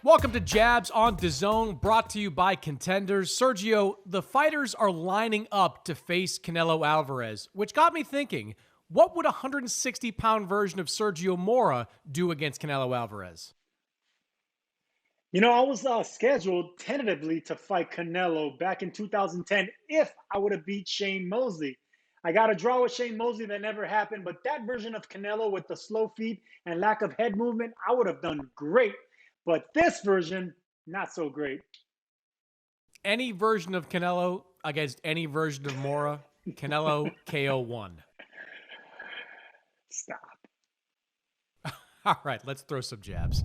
Welcome to Jabs on Dazn, brought to you by Contenders. Sergio, the fighters are lining up to face Canelo Alvarez, which got me thinking, what would a 160-pound version of Sergio Mora do against Canelo Alvarez? You know, I was scheduled tentatively to fight Canelo back in 2010 if I would have beat Shane Mosley. I got a draw with Shane Mosley that never happened, but that version of Canelo with the slow feet and lack of head movement, I would have done great. But this version, not so great. Any version of Canelo against any version of Mora, Canelo KO 1. Stop. All right, let's throw some jabs.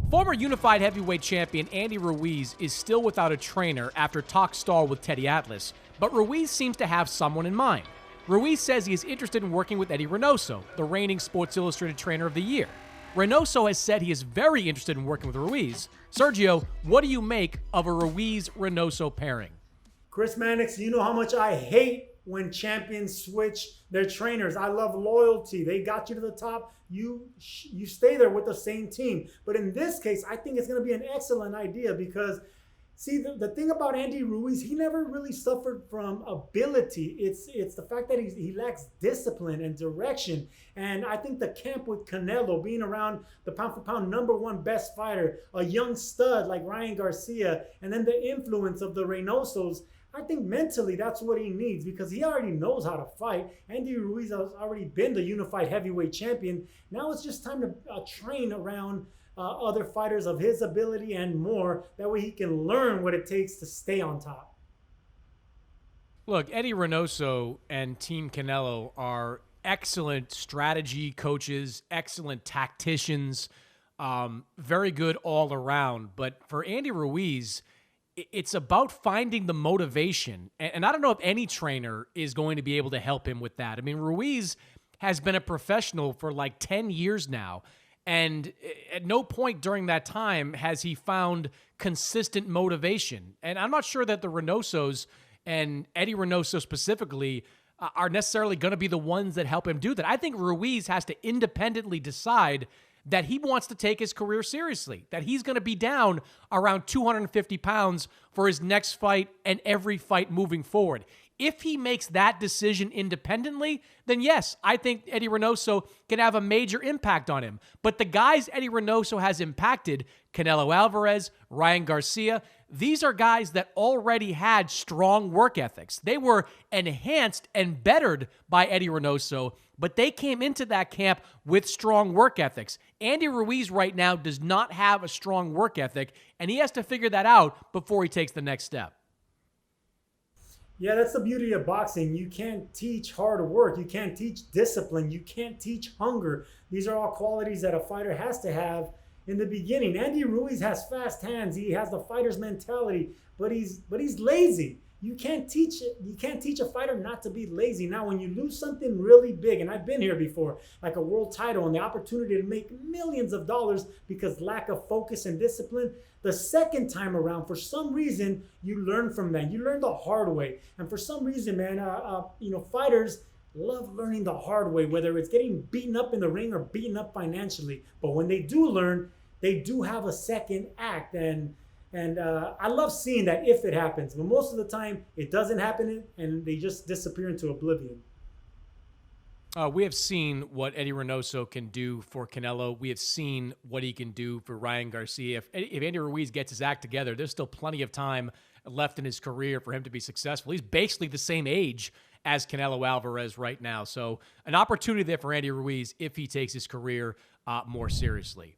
Former unified heavyweight champion Eddy Ruiz is still without a trainer after talks stalled with Teddy Atlas, but Ruiz seems to have someone in mind. Ruiz says he is interested in working with Eddy Reynoso, the reigning Sports Illustrated Trainer of the Year. Reynoso has said he is very interested in working with Ruiz. Sergio, what do you make of a Ruiz-Reynoso pairing? Chris Mannix, you know how much I hate when champions switch their trainers. I love loyalty. They got you to the top. You stay there with the same team. But in this case, I think it's going to be an excellent idea because, see, the thing about Eddy Ruiz, he never really suffered from ability. It's the fact that he lacks discipline and direction. And I think the camp with Canelo, being around the pound-for-pound #1 best fighter, a young stud like Ryan Garcia, and then the influence of the Reynosos, I think mentally that's what he needs because he already knows how to fight. Eddy Ruiz has already been the unified heavyweight champion. Now it's just time to train around other fighters of his ability and more. That way he can learn what it takes to stay on top. Look, Eddy Reynoso and Team Canelo are excellent strategy coaches, excellent tacticians, very good all around. But for Eddy Ruiz, it's about finding the motivation. And I don't know if any trainer is going to be able to help him with that. I mean, Ruiz has been a professional for like 10 years now. And at no point during that time has he found consistent motivation. And I'm not sure that the Reynosos and Eddy Reynoso specifically are necessarily going to be the ones that help him do that. I think Ruiz has to independently decide that he wants to take his career seriously, that he's going to be down around 250 pounds for his next fight and every fight moving forward. If he makes that decision independently, then yes, I think Eddy Reynoso can have a major impact on him. But the guys Eddy Reynoso has impacted, Canelo Alvarez, Ryan Garcia, these are guys that already had strong work ethics. They were enhanced and bettered by Eddy Reynoso, but they came into that camp with strong work ethics. Eddy Ruiz right now does not have a strong work ethic, and he has to figure that out before he takes the next step. Yeah, that's the beauty of boxing. You can't teach hard work. You can't teach discipline. You can't teach hunger. These are all qualities that a fighter has to have in the beginning. Eddy Ruiz has fast hands. He has the fighter's mentality, but he's lazy. You can't teach it. You can't teach a fighter not to be lazy. Now, when you lose something really big, and I've been here before, like a world title and the opportunity to make millions of dollars because lack of focus and discipline, the second time around, for some reason, you learn from that. You learn the hard way. And for some reason, man, fighters love learning the hard way, whether it's getting beaten up in the ring or beaten up financially. But when they do learn, they do have a second act. And I love seeing that if it happens. But most of the time, it doesn't happen, and they just disappear into oblivion. We have seen what Eddy Reynoso can do for Canelo. We have seen what he can do for Ryan Garcia. If Eddy Ruiz gets his act together, there's still plenty of time left in his career for him to be successful. He's basically the same age as Canelo Alvarez right now. So an opportunity there for Eddy Ruiz if he takes his career more seriously.